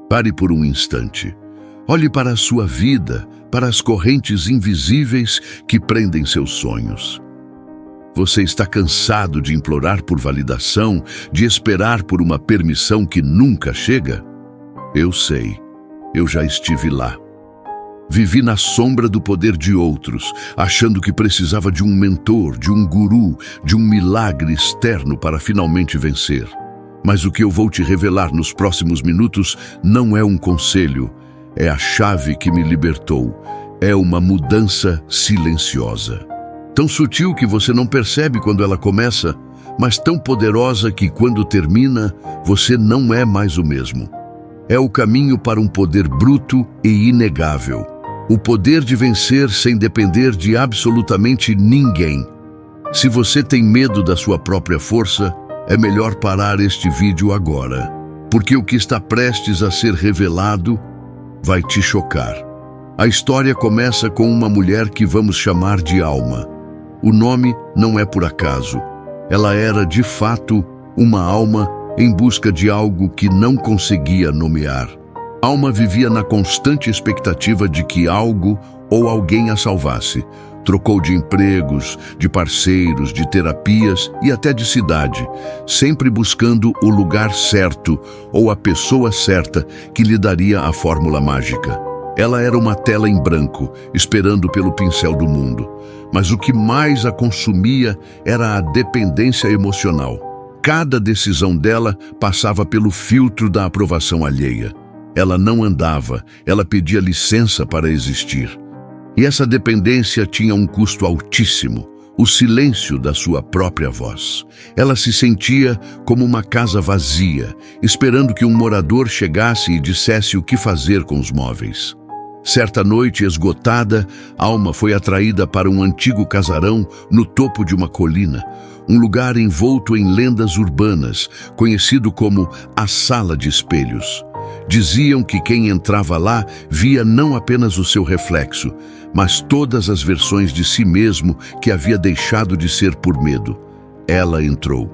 Pare por um instante. Olhe para a sua vida, para as correntes invisíveis que prendem seus sonhos. Você está cansado de implorar por validação, de esperar por uma permissão que nunca chega? Eu sei, eu já estive lá. Vivi na sombra do poder de outros, achando que precisava de um mentor, de um guru, de um milagre externo para finalmente vencer. Mas o que eu vou te revelar nos próximos minutos não é um conselho, é a chave que me libertou. É uma mudança silenciosa. Tão sutil que você não percebe quando ela começa, mas tão poderosa que quando termina, você não é mais o mesmo. É o caminho para um poder bruto e inegável. O poder de vencer sem depender de absolutamente ninguém. Se você tem medo da sua própria força, é melhor parar este vídeo agora, porque o que está prestes a ser revelado vai te chocar. A história começa com uma mulher que vamos chamar de Alma. O nome não é por acaso. Ela era, de fato, uma alma em busca de algo que não conseguia nomear. Alma vivia na constante expectativa de que algo ou alguém a salvasse. Trocou de empregos, de parceiros, de terapias e até de cidade, sempre buscando o lugar certo ou a pessoa certa que lhe daria a fórmula mágica. Ela era uma tela em branco, esperando pelo pincel do mundo. Mas o que mais a consumia era a dependência emocional. Cada decisão dela passava pelo filtro da aprovação alheia. Ela não andava, ela pedia licença para existir. E essa dependência tinha um custo altíssimo, o silêncio da sua própria voz. Ela se sentia como uma casa vazia, esperando que um morador chegasse e dissesse o que fazer com os móveis. Certa noite, esgotada, Alma foi atraída para um antigo casarão no topo de uma colina, um lugar envolto em lendas urbanas, conhecido como a Sala de Espelhos. Diziam que quem entrava lá via não apenas o seu reflexo, mas todas as versões de si mesmo que havia deixado de ser por medo. Ela entrou.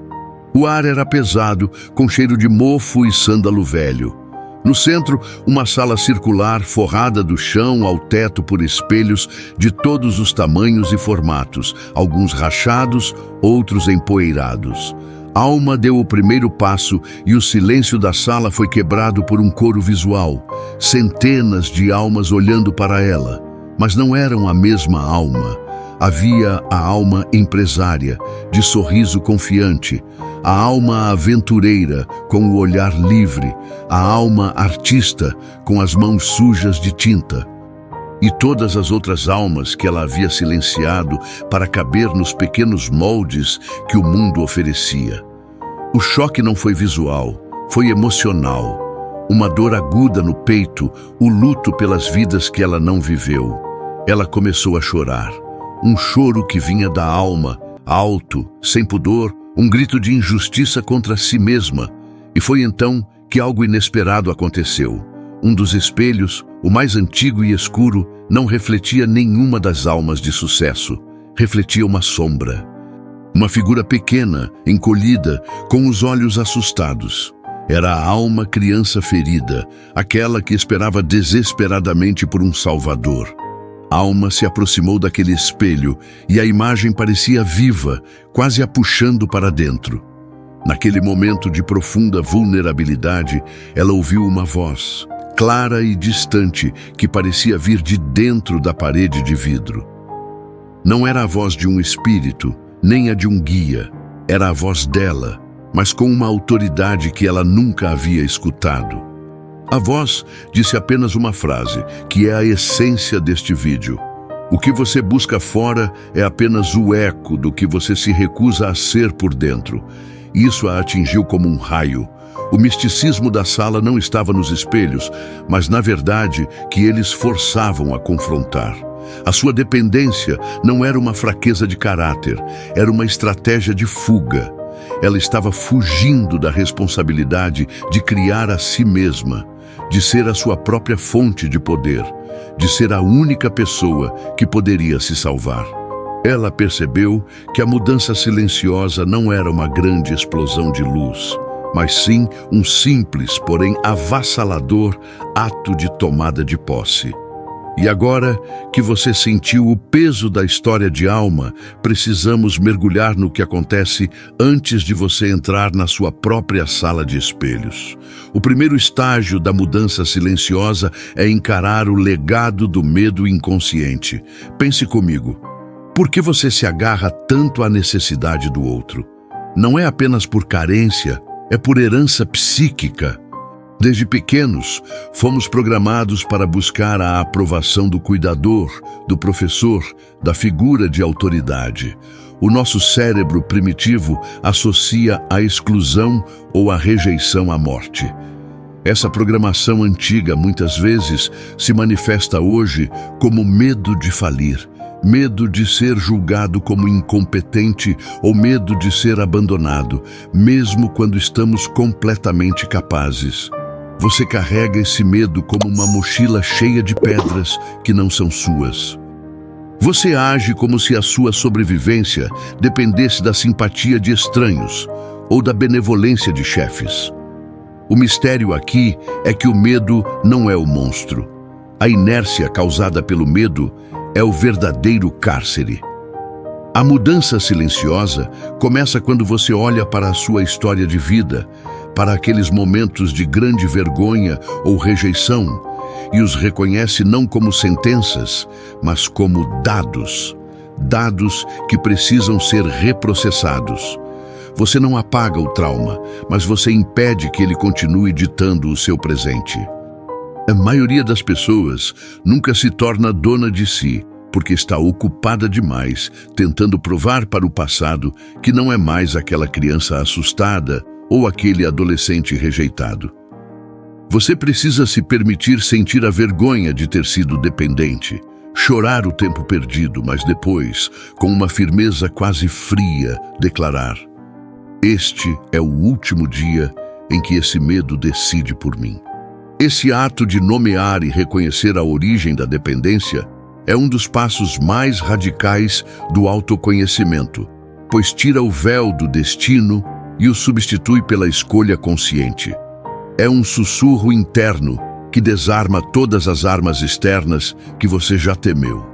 O ar era pesado, com cheiro de mofo e sândalo velho. No centro, uma sala circular forrada do chão ao teto por espelhos de todos os tamanhos e formatos, alguns rachados, outros empoeirados. Alma deu o primeiro passo e o silêncio da sala foi quebrado por um coro visual. Centenas de almas olhando para ela, mas não eram a mesma alma. Havia a alma empresária, de sorriso confiante, a alma aventureira, com o olhar livre, a alma artista, com as mãos sujas de tinta. E todas as outras almas que ela havia silenciado para caber nos pequenos moldes que o mundo oferecia. O choque não foi visual, foi emocional. Uma dor aguda no peito, o luto pelas vidas que ela não viveu. Ela começou a chorar. Um choro que vinha da alma, alto, sem pudor, um grito de injustiça contra si mesma. E foi então que algo inesperado aconteceu. Um dos espelhos, o mais antigo e escuro, não refletia nenhuma das almas de sucesso. Refletia uma sombra. Uma figura pequena, encolhida, com os olhos assustados. Era a alma criança ferida, aquela que esperava desesperadamente por um salvador. Alma se aproximou daquele espelho e a imagem parecia viva, quase a puxando para dentro. Naquele momento de profunda vulnerabilidade, ela ouviu uma voz, clara e distante, que parecia vir de dentro da parede de vidro. Não era a voz de um espírito, nem a de um guia. Era a voz dela, mas com uma autoridade que ela nunca havia escutado. A voz disse apenas uma frase, que é a essência deste vídeo. O que você busca fora é apenas o eco do que você se recusa a ser por dentro. Isso a atingiu como um raio. O misticismo da sala não estava nos espelhos, mas na verdade que eles forçavam a confrontar. A sua dependência não era uma fraqueza de caráter, era uma estratégia de fuga. Ela estava fugindo da responsabilidade de criar a si mesma, de ser a sua própria fonte de poder, de ser a única pessoa que poderia se salvar. Ela percebeu que a mudança silenciosa não era uma grande explosão de luz, mas sim um simples, porém avassalador ato de tomada de posse. E agora que você sentiu o peso da história de alma, precisamos mergulhar no que acontece antes de você entrar na sua própria sala de espelhos. O primeiro estágio da mudança silenciosa é encarar o legado do medo inconsciente. Pense comigo, por que você se agarra tanto à necessidade do outro? Não é apenas por carência, é por herança psíquica. Desde pequenos, fomos programados para buscar a aprovação do cuidador, do professor, da figura de autoridade. O nosso cérebro primitivo associa a exclusão ou a rejeição à morte. Essa programação antiga, muitas vezes, se manifesta hoje como medo de falir, medo de ser julgado como incompetente ou medo de ser abandonado, mesmo quando estamos completamente capazes. Você carrega esse medo como uma mochila cheia de pedras que não são suas. Você age como se a sua sobrevivência dependesse da simpatia de estranhos ou da benevolência de chefes. O mistério aqui é que o medo não é o monstro. A inércia causada pelo medo é o verdadeiro cárcere. A mudança silenciosa começa quando você olha para a sua história de vida, para aqueles momentos de grande vergonha ou rejeição, e os reconhece não como sentenças, mas como dados. Dados que precisam ser reprocessados. Você não apaga o trauma, mas você impede que ele continue ditando o seu presente. A maioria das pessoas nunca se torna dona de si, porque está ocupada demais, tentando provar para o passado que não é mais aquela criança assustada ou aquele adolescente rejeitado. Você precisa se permitir sentir a vergonha de ter sido dependente, chorar o tempo perdido, mas depois, com uma firmeza quase fria, declarar: este é o último dia em que esse medo decide por mim. Esse ato de nomear e reconhecer a origem da dependência é um dos passos mais radicais do autoconhecimento, pois tira o véu do destino e o substitui pela escolha consciente. É um sussurro interno que desarma todas as armas externas que você já temeu.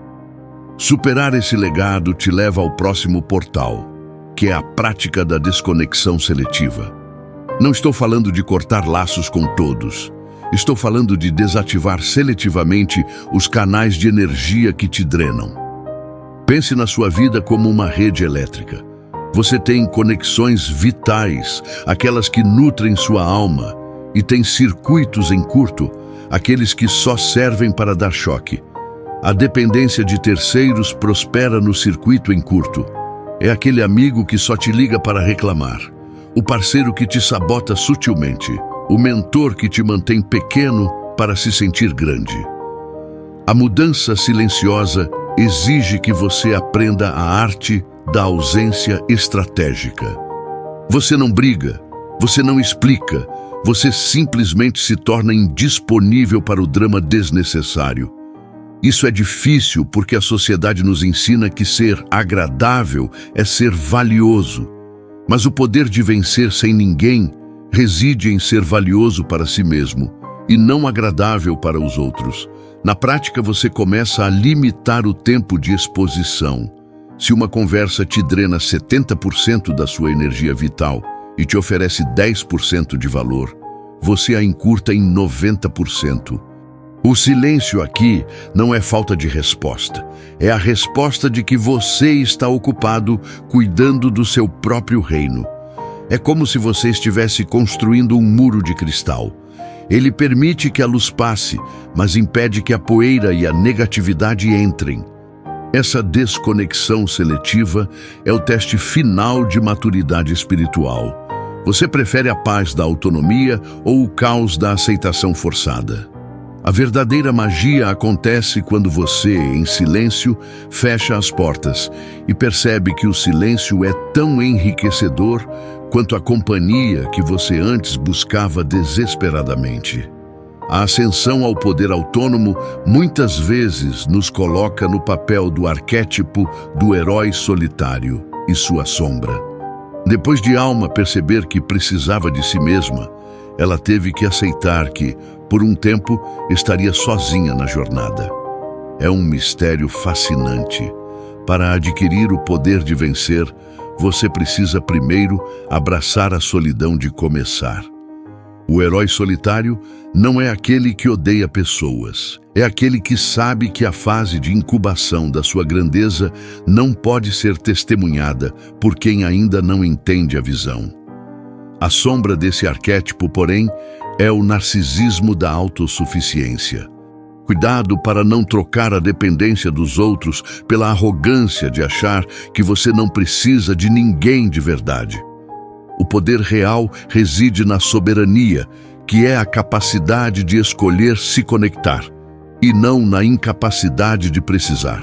Superar esse legado te leva ao próximo portal, que é a prática da desconexão seletiva. Não estou falando de cortar laços com todos. Estou falando de desativar seletivamente os canais de energia que te drenam. Pense na sua vida como uma rede elétrica. Você tem conexões vitais, aquelas que nutrem sua alma, e tem circuitos em curto, aqueles que só servem para dar choque. A dependência de terceiros prospera no circuito em curto. É aquele amigo que só te liga para reclamar, o parceiro que te sabota sutilmente, o mentor que te mantém pequeno para se sentir grande. A mudança silenciosa exige que você aprenda a arte da ausência estratégica. Você não briga, você não explica, você simplesmente se torna indisponível para o drama desnecessário. Isso é difícil porque a sociedade nos ensina que ser agradável é ser valioso. Mas o poder de vencer sem ninguém reside em ser valioso para si mesmo e não agradável para os outros. Na prática, você começa a limitar o tempo de exposição. Se uma conversa te drena 70% da sua energia vital e te oferece 10% de valor, você a encurta em 90%. O silêncio aqui não é falta de resposta. É a resposta de que você está ocupado cuidando do seu próprio reino. É como se você estivesse construindo um muro de cristal. Ele permite que a luz passe, mas impede que a poeira e a negatividade entrem. Essa desconexão seletiva é o teste final de maturidade espiritual. Você prefere a paz da autonomia ou o caos da aceitação forçada? A verdadeira magia acontece quando você, em silêncio, fecha as portas e percebe que o silêncio é tão enriquecedor quanto a companhia que você antes buscava desesperadamente. A ascensão ao poder autônomo muitas vezes nos coloca no papel do arquétipo do herói solitário e sua sombra. Depois de Alma perceber que precisava de si mesma, ela teve que aceitar que, por um tempo, estaria sozinha na jornada. É um mistério fascinante. Para adquirir o poder de vencer, você precisa primeiro abraçar a solidão de começar. O herói solitário não é aquele que odeia pessoas. É aquele que sabe que a fase de incubação da sua grandeza não pode ser testemunhada por quem ainda não entende a visão. A sombra desse arquétipo, porém, é o narcisismo da autossuficiência. Cuidado para não trocar a dependência dos outros pela arrogância de achar que você não precisa de ninguém de verdade. O poder real reside na soberania, que é a capacidade de escolher se conectar, e não na incapacidade de precisar.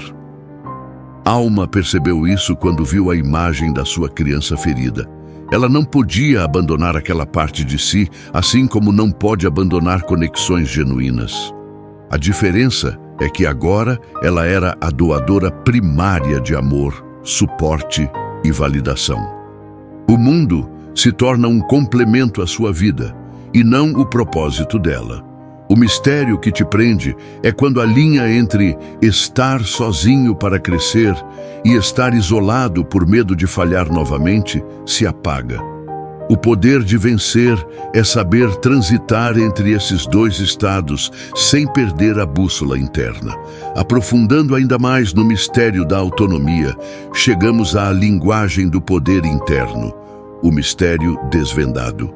Alma percebeu isso quando viu a imagem da sua criança ferida. Ela não podia abandonar aquela parte de si, assim como não pode abandonar conexões genuínas. A diferença é que agora ela era a doadora primária de amor, suporte e validação. O mundo se torna um complemento à sua vida, e não o propósito dela. O mistério que te prende é quando a linha entre estar sozinho para crescer e estar isolado por medo de falhar novamente se apaga. O poder de vencer é saber transitar entre esses dois estados sem perder a bússola interna. Aprofundando ainda mais no mistério da autonomia, chegamos à linguagem do poder interno, o mistério desvendado.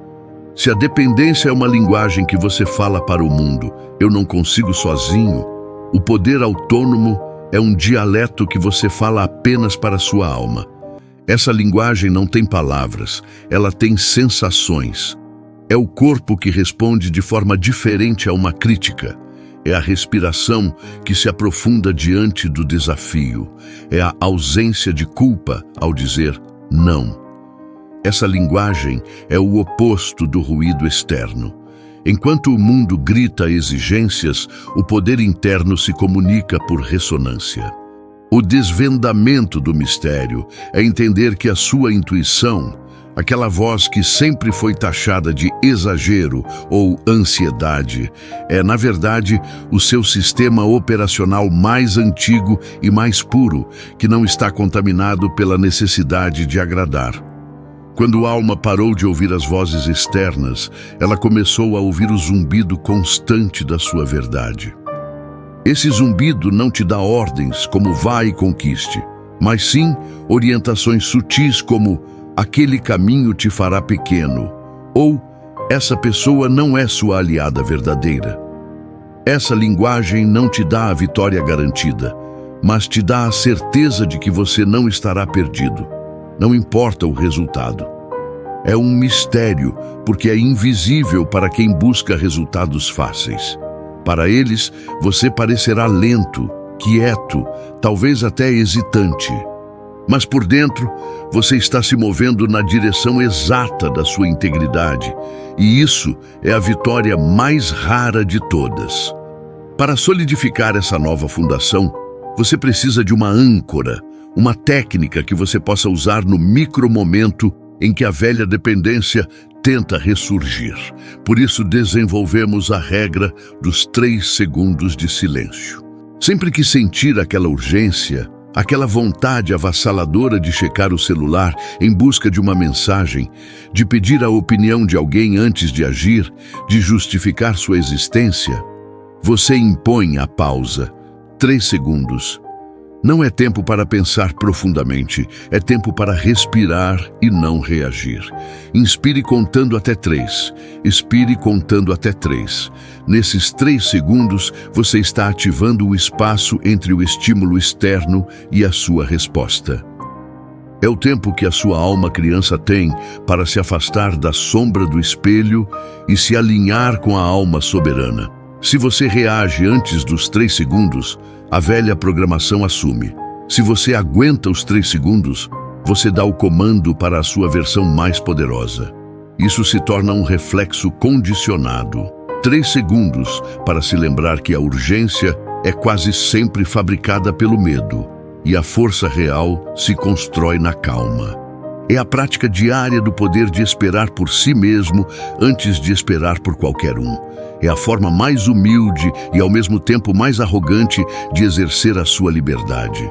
Se a dependência é uma linguagem que você fala para o mundo, eu não consigo sozinho, o poder autônomo é um dialeto que você fala apenas para a sua alma. Essa linguagem não tem palavras, ela tem sensações. É o corpo que responde de forma diferente a uma crítica. É a respiração que se aprofunda diante do desafio. É a ausência de culpa ao dizer não. Essa linguagem é o oposto do ruído externo. Enquanto o mundo grita exigências, o poder interno se comunica por ressonância. O desvendamento do mistério é entender que a sua intuição, aquela voz que sempre foi taxada de exagero ou ansiedade, é, na verdade, o seu sistema operacional mais antigo e mais puro, que não está contaminado pela necessidade de agradar. Quando a alma parou de ouvir as vozes externas, ela começou a ouvir o zumbido constante da sua verdade. Esse zumbido não te dá ordens como vá e conquiste, mas sim orientações sutis como aquele caminho te fará pequeno, ou essa pessoa não é sua aliada verdadeira. Essa linguagem não te dá a vitória garantida, mas te dá a certeza de que você não estará perdido. Não importa o resultado. É um mistério, porque é invisível para quem busca resultados fáceis. Para eles, você parecerá lento, quieto, talvez até hesitante. Mas por dentro, você está se movendo na direção exata da sua integridade, e isso é a vitória mais rara de todas. Para solidificar essa nova fundação, você precisa de uma âncora, uma técnica que você possa usar no micromomento em que a velha dependência tenta ressurgir. Por isso desenvolvemos a regra dos 3 segundos de silêncio. Sempre que sentir aquela urgência, aquela vontade avassaladora de checar o celular em busca de uma mensagem, de pedir a opinião de alguém antes de agir, de justificar sua existência, você impõe a pausa. 3 segundos. Não é tempo para pensar profundamente, é tempo para respirar e não reagir. Inspire contando até 3, expire contando até 3. Nesses 3 segundos, você está ativando o espaço entre o estímulo externo e a sua resposta. É o tempo que a sua alma criança tem para se afastar da sombra do espelho e se alinhar com a alma soberana. Se você reage antes dos 3 segundos, a velha programação assume. Se você aguenta os 3 segundos, você dá o comando para a sua versão mais poderosa. Isso se torna um reflexo condicionado. 3 segundos para se lembrar que a urgência é quase sempre fabricada pelo medo e a força real se constrói na calma. É a prática diária do poder de esperar por si mesmo antes de esperar por qualquer um. É a forma mais humilde e ao mesmo tempo mais arrogante de exercer a sua liberdade.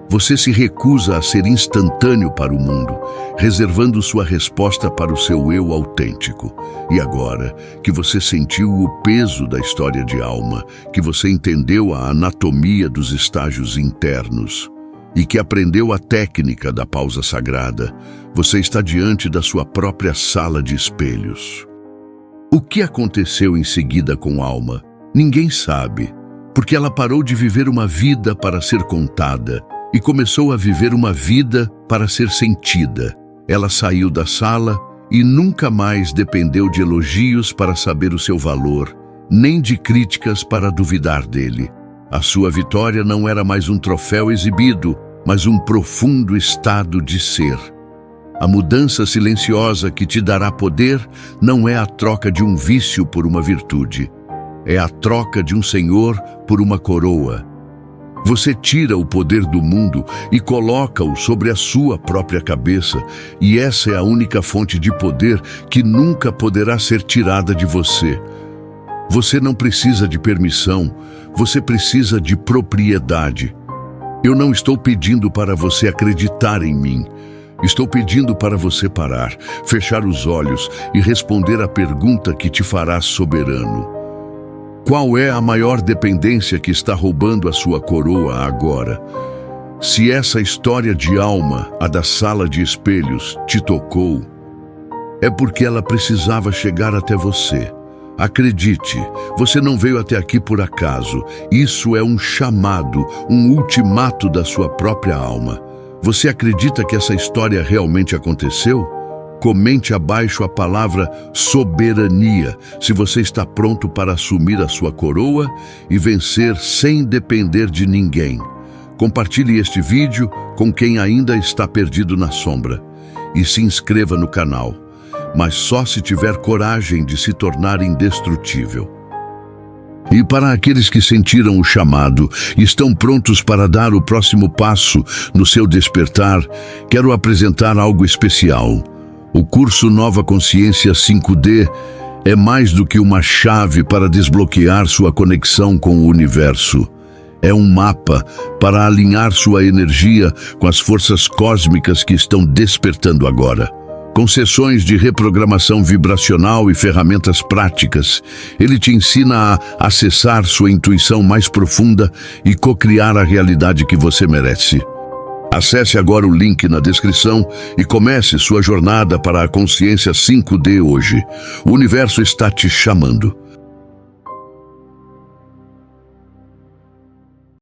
Você se recusa a ser instantâneo para o mundo, reservando sua resposta para o seu eu autêntico. E agora que você sentiu o peso da história de alma, que você entendeu a anatomia dos estágios internos e que aprendeu a técnica da pausa sagrada, você está diante da sua própria sala de espelhos. O que aconteceu em seguida com Alma? Ninguém sabe, porque ela parou de viver uma vida para ser contada e começou a viver uma vida para ser sentida. Ela saiu da sala e nunca mais dependeu de elogios para saber o seu valor, nem de críticas para duvidar dele. A sua vitória não era mais um troféu exibido, mas um profundo estado de ser. A mudança silenciosa que te dará poder não é a troca de um vício por uma virtude. É a troca de um senhor por uma coroa. Você tira o poder do mundo e coloca-o sobre a sua própria cabeça, e essa é a única fonte de poder que nunca poderá ser tirada de você. Você não precisa de permissão, você precisa de propriedade. Eu não estou pedindo para você acreditar em mim. Estou pedindo para você parar, fechar os olhos e responder a pergunta que te fará soberano. Qual é a maior dependência que está roubando a sua coroa agora? Se essa história de alma, a da sala de espelhos, te tocou, é porque ela precisava chegar até você. Acredite, você não veio até aqui por acaso. Isso é um chamado, um ultimato da sua própria alma. Você acredita que essa história realmente aconteceu? Comente abaixo a palavra soberania, se você está pronto para assumir a sua coroa e vencer sem depender de ninguém. Compartilhe este vídeo com quem ainda está perdido na sombra e se inscreva no canal, mas só se tiver coragem de se tornar indestrutível. E para aqueles que sentiram o chamado e estão prontos para dar o próximo passo no seu despertar, quero apresentar algo especial. O curso Nova Consciência 5D é mais do que uma chave para desbloquear sua conexão com o universo. É um mapa para alinhar sua energia com as forças cósmicas que estão despertando agora. Com sessões de reprogramação vibracional e ferramentas práticas, ele te ensina a acessar sua intuição mais profunda e co-criar a realidade que você merece. Acesse agora o link na descrição e comece sua jornada para a consciência 5D hoje. O universo está te chamando.